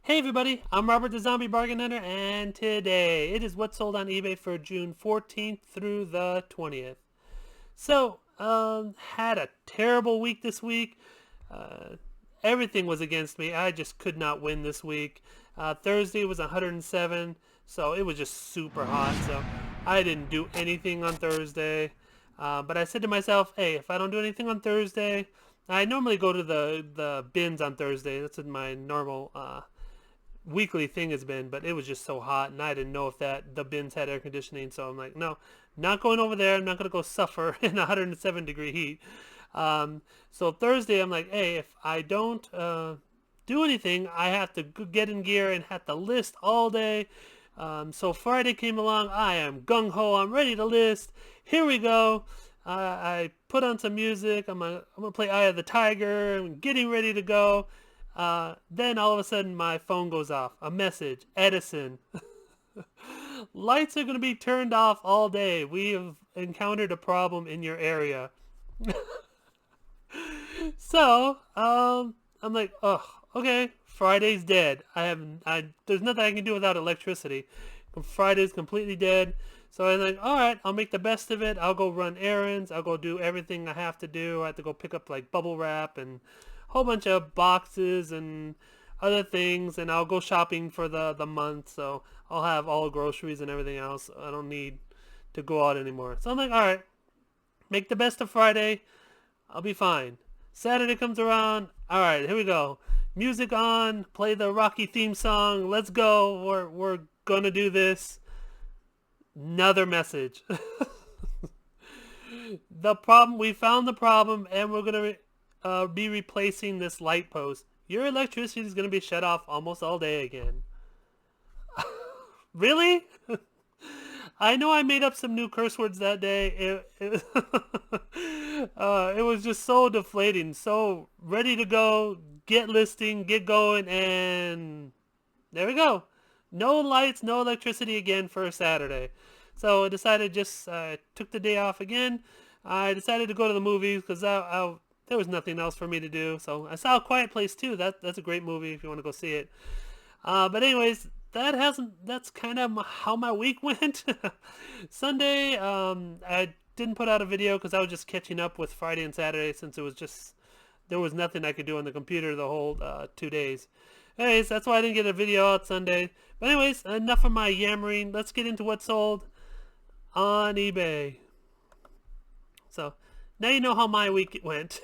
Hey everybody, I'm Robert the Zombie Bargain Hunter, and today it is what's sold on eBay for June 14th through the 20th. Had a terrible week this week. Uh, Everything was against me. I just could not win this week. Thursday was 107, so it was just super hot. So I didn't do anything on Thursday. But I said to myself, hey, if I don't do anything on Thursday, I normally go to the bins on Thursday. That's what my normal weekly thing has been, but it was just so hot, and I didn't know if the bins had air conditioning. So I'm like, no, not going over there. I'm not gonna go suffer in 107-degree heat. So Thursday, I'm like, hey, if I don't do anything, I have to get in gear and have to list all day. So Friday came along. I am gung ho. I'm ready to list. Here we go. I put on some music. I'm gonna play Eye of the Tiger. I'm getting ready to go. Then all of a sudden my phone goes off. A message. Edison. Lights are going to be turned off all day. We have encountered a problem in your area. I'm like, oh, okay. Friday's dead. There's nothing I can do without electricity. Friday's completely dead. So I'm like, all right, I'll make the best of it. I'll go run errands. I'll go do everything I have to do. I have to go pick up like bubble wrap and a whole bunch of boxes and other things. And I'll go shopping for the month. So I'll have all the groceries and everything else. I don't need to go out anymore. So I'm like, all right, make the best of Friday. I'll be fine. Saturday comes around. All right, here we go. Music on. Play the Rocky theme song. Let's go. We're gonna do this. Another message. The problem. We found the problem, and we're gonna be replacing this light post. Your electricity is gonna be shut off almost all day again. Really? I know I made up some new curse words that day. It was just so deflating. So ready to go, get listing, get going, and there we go. No lights, no electricity again for Saturday. So I decided just took the day off again. I decided to go to the movies because there was nothing else for me to do. So I saw A Quiet Place too. That's a great movie if you want to go see it. But anyways, that's kind of how my week went. Sunday, I didn't put out a video because I was just catching up with Friday and Saturday since there was nothing I could do on the computer the whole 2 days. Anyways, that's why I didn't get a video out Sunday. But anyways, enough of my yammering. Let's get into what sold on eBay. So now you know how my week went.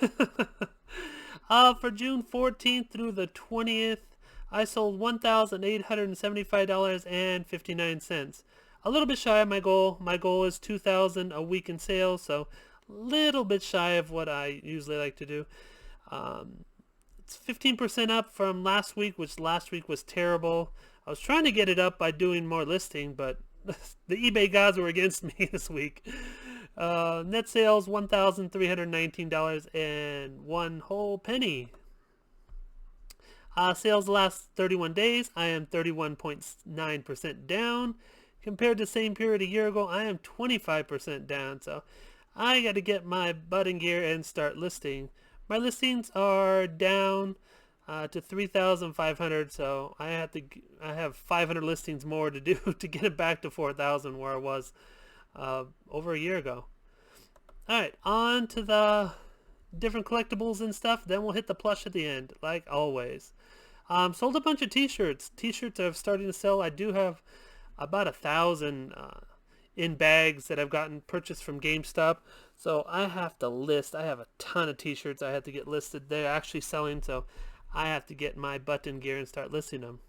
For June 14th through the 20th, I sold $1,875.59. A little bit shy of my goal. My goal is $2,000 a week in sales, so a little bit shy of what I usually like to do. It's 15% up from last week, which last week was terrible. I was trying to get it up by doing more listing, but the eBay gods were against me this week. Net sales $1,319 and one whole penny. Sales the last 31 days, I am 31.9% down. Compared to the same period a year ago, I am 25% down. So I got to get my butt in gear and start listing. My listings are down to 3,500. So I have 500 listings more to do to get it back to 4,000 where I was over a year ago. All right, on to the different collectibles and stuff. Then we'll hit the plush at the end, like always. Sold a bunch of t-shirts. T-shirts are starting to sell. I do have about 1,000 in bags that I've gotten purchased from GameStop. So I have to list. I have a ton of t-shirts I have to get listed. They're actually selling, so I have to get my butt in gear and start listing them.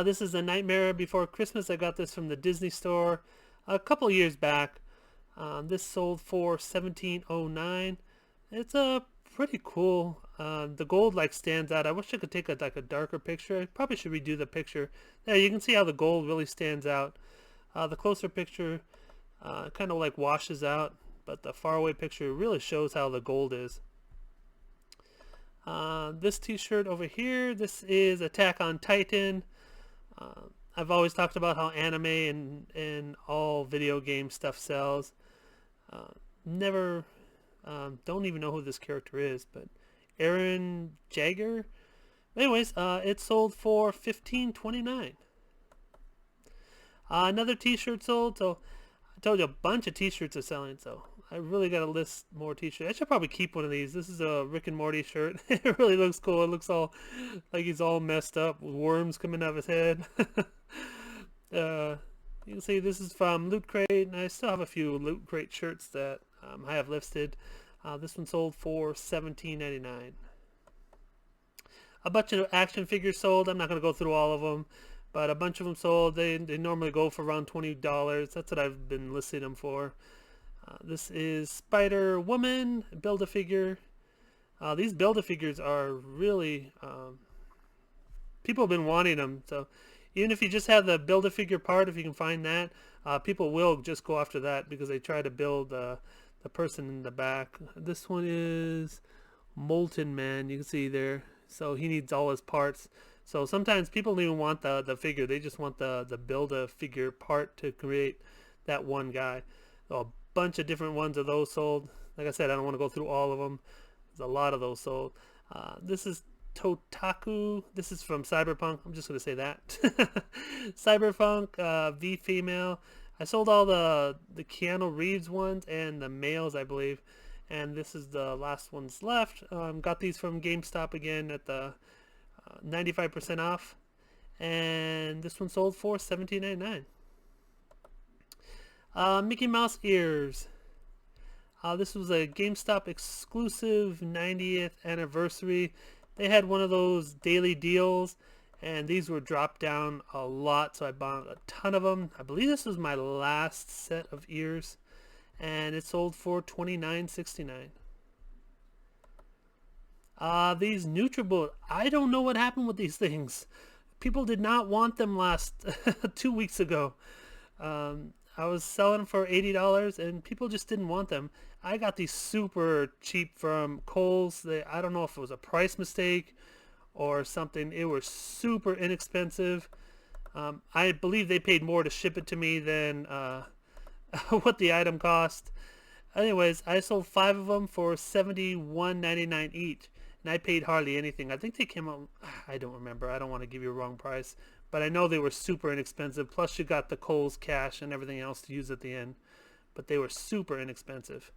This is A Nightmare Before Christmas. I got this from the Disney store a couple years back. This sold for $17.09. It's a pretty cool. The gold like stands out. I wish I could take a darker picture. I probably should redo the picture. There you can see how the gold really stands out. The closer picture kind of like washes out, but the faraway picture really shows how the gold is. This t-shirt over here, this is Attack on Titan. I've always talked about how anime and all video game stuff sells. Don't even know who this character is, but Aaron Jagger Anyways, it sold for $15.29. Another t-shirt sold, so I told you a bunch of t-shirts are selling, so I really got to list more t-shirts. I should probably keep one of these. This is a Rick and Morty shirt. It really looks cool. It looks all like he's all messed up with worms coming out of his head. You can see this is from Loot Crate, and I still have a few Loot Crate shirts that I have listed. This one sold for $17.99. A bunch of action figures sold. I'm not going to go through all of them, but a bunch of them sold. They normally go for around $20. That's what I've been listing them for. This is Spider-Woman Build-A-Figure. These Build-A-Figures are really... people have been wanting them, so even if you just have the Build-A-Figure part, if you can find that, people will just go after that because they try to build the person in the back. This one is Molten Man, you can see there. So he needs all his parts. So sometimes people don't even want the figure. They just want the Build-A-Figure part to create that one guy. So a bunch of different ones of those sold. Like I said, I don't want to go through all of them. There's a lot of those sold. This is Totaku. This is from Cyberpunk. I'm just going to say that. Cyberpunk V female. I sold all the Keanu Reeves ones and the males, I believe. And this is the last ones left. Got these from GameStop again at the 95% off. And this one sold for $17.99. Mickey Mouse ears. This was a GameStop exclusive 90th anniversary. They had one of those daily deals, and these were dropped down a lot, so I bought a ton of them. I believe this was my last set of ears, and it sold for $29.69. These Nutribul, I don't know what happened with these things. People did not want them last 2 weeks ago. I was selling them for $80 and people just didn't want them. I got these super cheap from Kohl's. I don't know if it was a price mistake or something. It was super inexpensive. I believe they paid more to ship it to me than what the item cost. Anyways, I sold 5 of them for $71.99 each, and I paid hardly anything. I think they came out, I don't remember. I don't want to give you a wrong price, but I know they were super inexpensive. Plus you got the Kohl's cash and everything else to use at the end, but they were super inexpensive.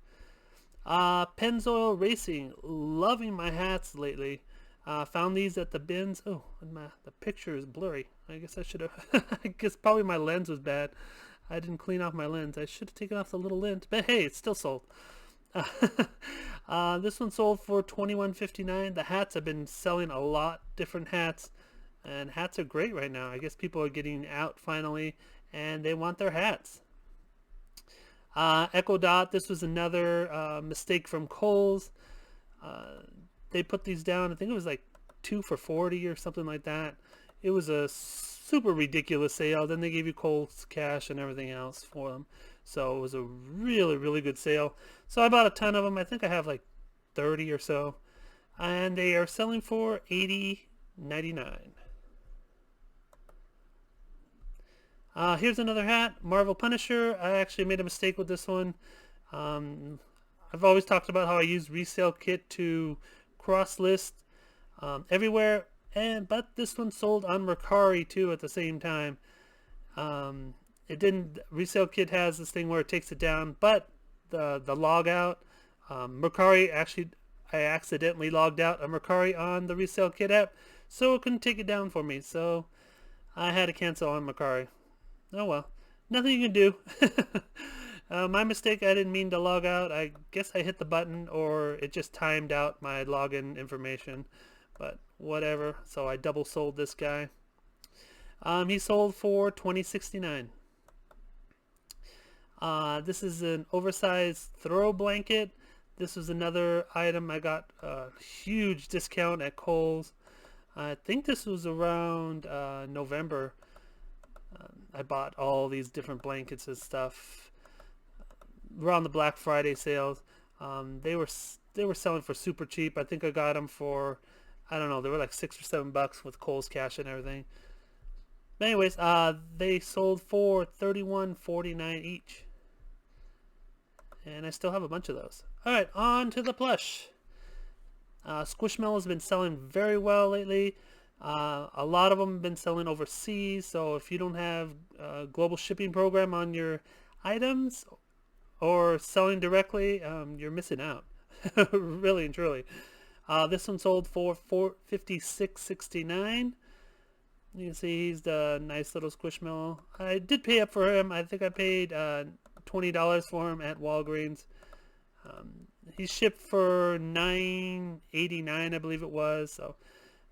Pennzoil Racing, loving my hats lately. Found these at the bins. Oh, the picture is blurry. I guess I should have, I guess probably my lens was bad. I didn't clean off my lens. I should have taken off the little lens, but hey, it's still sold. This one sold for $21.59. The hats have been selling a lot, different hats, and hats are great right now. I guess people are getting out finally, and they want their hats. Echo Dot, this was another mistake from Kohl's. They put these down, I think it was like 2 for $40 or something like that. It was a super ridiculous sale. Then they gave you Kohl's cash and everything else for them. So it was a really, really good sale. So I bought a ton of them. I think I have like 30 or so. And they are selling for $80.99. Here's another hat, Marvel Punisher. I actually made a mistake with this one. I've always talked about how I use Resellkit to cross-list everywhere, but this one sold on Mercari too at the same time. It didn't. Resellkit has this thing where it takes it down, but the log out, Mercari actually, I accidentally logged out of Mercari on the Resellkit app, so it couldn't take it down for me. So I had to cancel on Mercari. Oh well, nothing you can do. My mistake, I didn't mean to log out. I guess I hit the button or it just timed out my login information, but whatever. So I double sold this guy. He sold for $20.69. This is an oversized throw blanket. This was another item I got a huge discount at Kohl's. I think this was around November. I bought all these different blankets and stuff around the Black Friday sales. They were selling for super cheap. I think I got them for, I don't know, they were like $6 or $7 with Kohl's cash and everything. But anyways, they sold for $31.49 each, and I still have a bunch of those. All right, on to the plush. Squishmallow has been selling very well lately. A lot of them have been selling overseas, so if you don't have a global shipping program on your items or selling directly, you're missing out. Really and truly. This one sold for $56.69. You can see he's the nice little Squishmallow. I did pay up for him. I think I paid $20 for him at Walgreens. He shipped for $9.89, I believe it was. So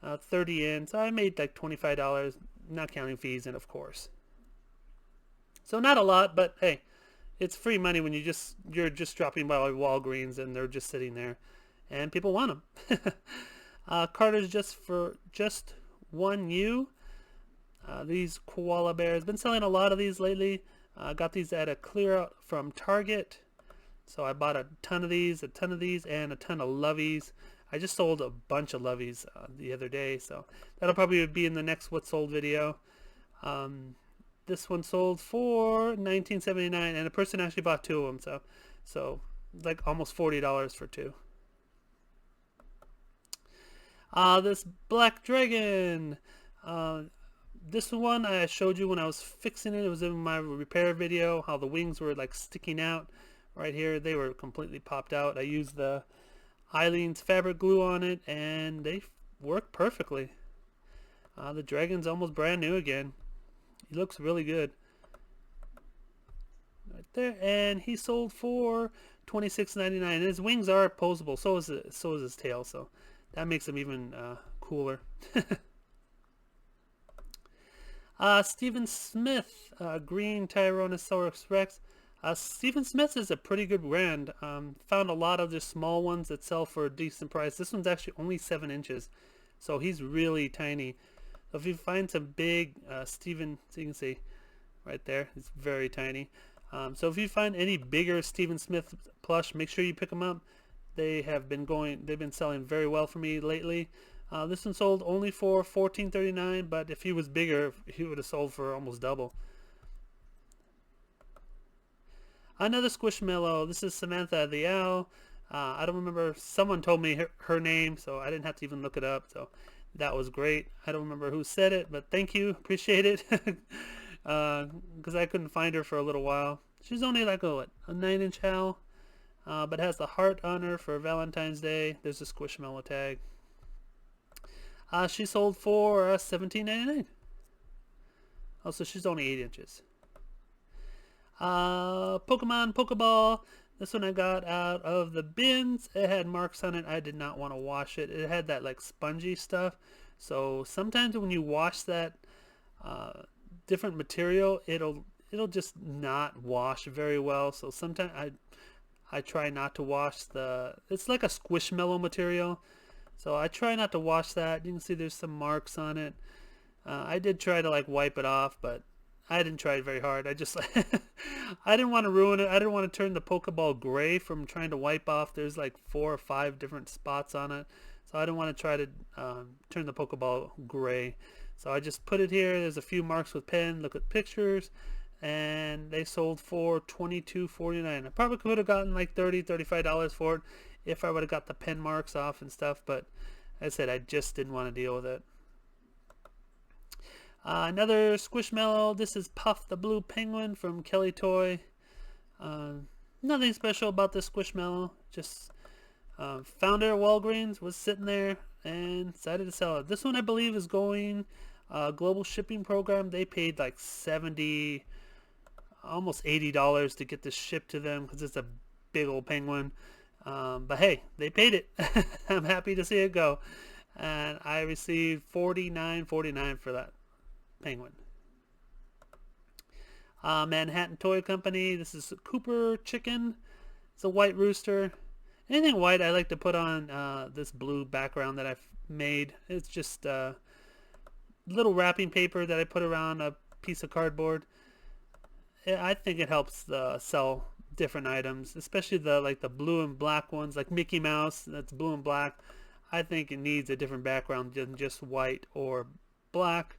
30 in. So I made like $25, not counting fees and of course. So not a lot, but hey, it's free money when you're just dropping by Walgreens and they're just sitting there, and people want them. Carter's just one U. These Koala Bears. Been selling a lot of these lately. Got these at a clear out from Target. So I bought a ton of these, and a ton of Lovies. I just sold a bunch of Lovies the other day, so that'll probably be in the next What Sold video. This one sold for $19.79, and a person actually bought two of them, so like almost $40 for two. This Black Dragon. This one I showed you when I was fixing it. It was in my repair video, how the wings were like sticking out right here. They were completely popped out. I used the Eileen's fabric glue on it, and they work perfectly. The dragon's almost brand new again. He looks really good. Right there, and he sold for $26.99. His wings are posable. So is his tail. So that makes him even cooler. Stephen Smith, Green Tyrannosaurus Rex. Stephen Smith is a pretty good brand. Found a lot of the small ones that sell for a decent price. This one's actually only 7 inches, so he's really tiny. So if you find some big Stephen, so you can see right there, it's very tiny. So if you find any bigger Stephen Smith plush, make sure you pick them up. They've been selling very well for me lately. This one sold only for $14.39, but if he was bigger, he would have sold for almost double. Another Squishmallow. This is Samantha the Owl. I don't remember. Someone told me her name, so I didn't have to even look it up. So that was great. I don't remember who said it, but thank you. Appreciate it. Because I couldn't find her for a little while. She's only like a 9-inch owl, but has the heart on her for Valentine's Day. There's a Squishmallow tag. She sold for $17.99. Also, she's only 8 inches. Pokeball. This one I got out of the bins. It had marks on it. I did not want to wash it. It had that like spongy stuff. So sometimes when you wash that different material, it'll just not wash very well. So sometimes I try not to wash it's like a Squishmallow material. So I try not to wash that. You can see there's some marks on it. I did try to like wipe it off, but I didn't try it very hard. I just I didn't want to ruin it. I didn't want to turn the Pokeball gray from trying to wipe off. There's like 4 or 5 different spots on it. So I didn't want to try to turn the Pokeball gray. So I just put it here. There's a few marks with pen. Look at pictures. And they sold for $22.49. I probably could have gotten like $35 for it if I would have got the pen marks off and stuff. But as I said, I just didn't want to deal with it. Another Squishmallow. This is Puff the Blue Penguin from Kelly Toy. Nothing special about this Squishmallow. Just found it at Walgreens, was sitting there, and decided to sell it. This one I believe is going global shipping program. They paid like $70, almost $80 to get this shipped to them because it's a big old penguin. But hey, they paid it. I'm happy to see it go. And I received $49.49 for that penguin. Manhattan Toy Company. This is Cooper Chicken. It's a white rooster. Anything white I like to put on this blue background that I've made. It's just little wrapping paper that I put around a piece of cardboard. I think it helps sell different items, especially the blue and black ones, like Mickey Mouse. That's blue and black. I think it needs a different background than just white or black.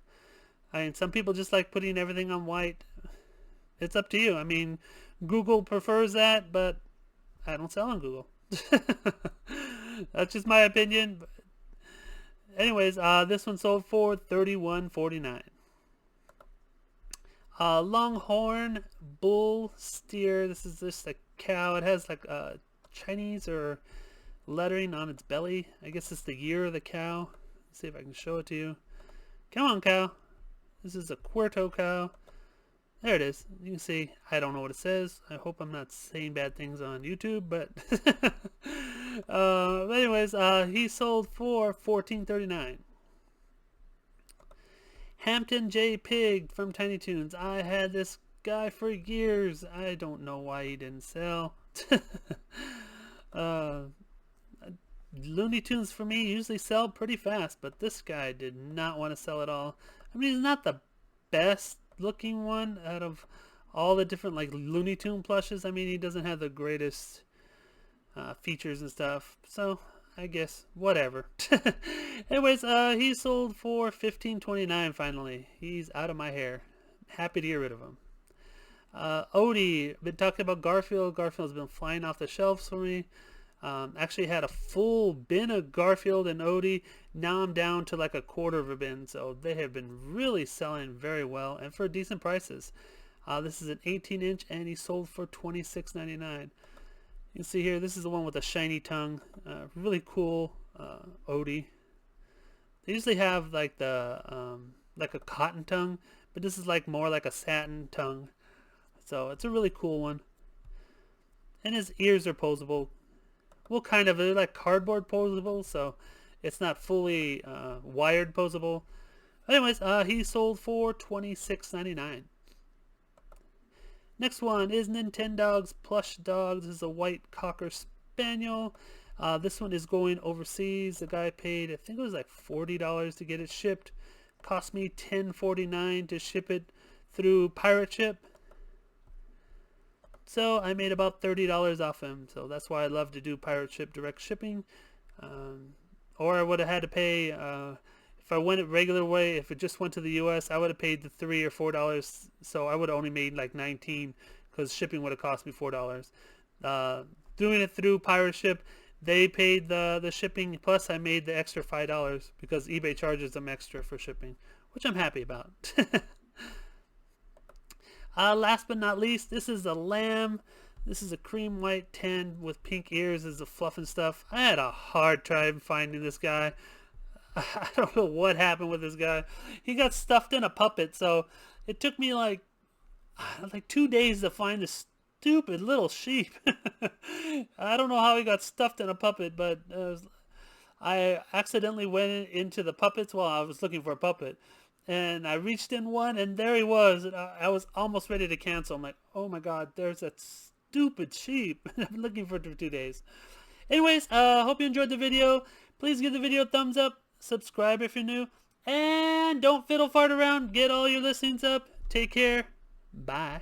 I mean, some people just like putting everything on white. It's up to you. I mean, Google prefers that, but I don't sell on Google. That's just my opinion. But anyways, this one sold for $31.49. Longhorn bull steer. This is just a cow. It has like Chinese or lettering on its belly. I guess it's the year of the cow. Let's see if I can show it to you. Come on, cow. This is a Puerto cow. There it is. You can see. I don't know what it says. I hope I'm not saying bad things on YouTube, but anyways, he sold for $14.39. Hampton Jay Pig from Tiny Toons. I had this guy for years. I don't know why he didn't sell. Looney Tunes for me usually sell pretty fast, but this guy did not want to sell at all. I mean, he's not the best looking one out of all the different like Looney Tune plushes. I mean, he doesn't have the greatest features and stuff, so I guess whatever. Anyways, he sold for $15.29 finally. He's out of my hair. Happy to get rid of him. Odie, been talking about Garfield. Garfield's been flying off the shelves for me. Actually had a full bin of Garfield and Odie. Now I'm down to like a quarter of a bin, so they have been really selling very well and for decent prices. This is an 18-inch and he sold for $26.99. You can see here, this is the one with a shiny tongue. Really cool Odie. They usually have like the like a cotton tongue, but this is like more like a satin tongue. So it's a really cool one. And his ears are posable. Well, kind of. They're like cardboard posable, so it's not fully wired posable. Anyways, he sold for $26.99. Next one is Nintendogs Plush Dog. This is a white Cocker Spaniel. This one is going overseas. The guy paid, I think it was like $40 to get it shipped. Cost me $10.49 to ship it through pirate ship. So I made about $30 off him. So that's why I love to do pirate ship direct shipping. Or I would have had to pay, if I went it regular way, if it just went to the US, I would have paid the $3 or $4. So I would have only made like $19 because shipping would have cost me $4. Doing it through pirate ship, they paid the shipping, plus I made the extra $5 because eBay charges them extra for shipping, which I'm happy about. Last but not least, this is a lamb. This is a cream white tan with pink ears. This is the fluff and stuff. I had a hard time finding this guy. I don't know what happened with this guy. He got stuffed in a puppet, so it took me like 2 days to find this stupid little sheep. I don't know how he got stuffed in a puppet, but I accidentally went into the puppets while I was looking for a puppet. And I reached in one, and there he was. And I was almost ready to cancel. I'm like, oh my god, there's that stupid sheep. I've been looking for it for 2 days. Anyways, hope you enjoyed the video. Please give the video a thumbs up. Subscribe if you're new. And don't fiddle fart around. Get all your listings up. Take care. Bye.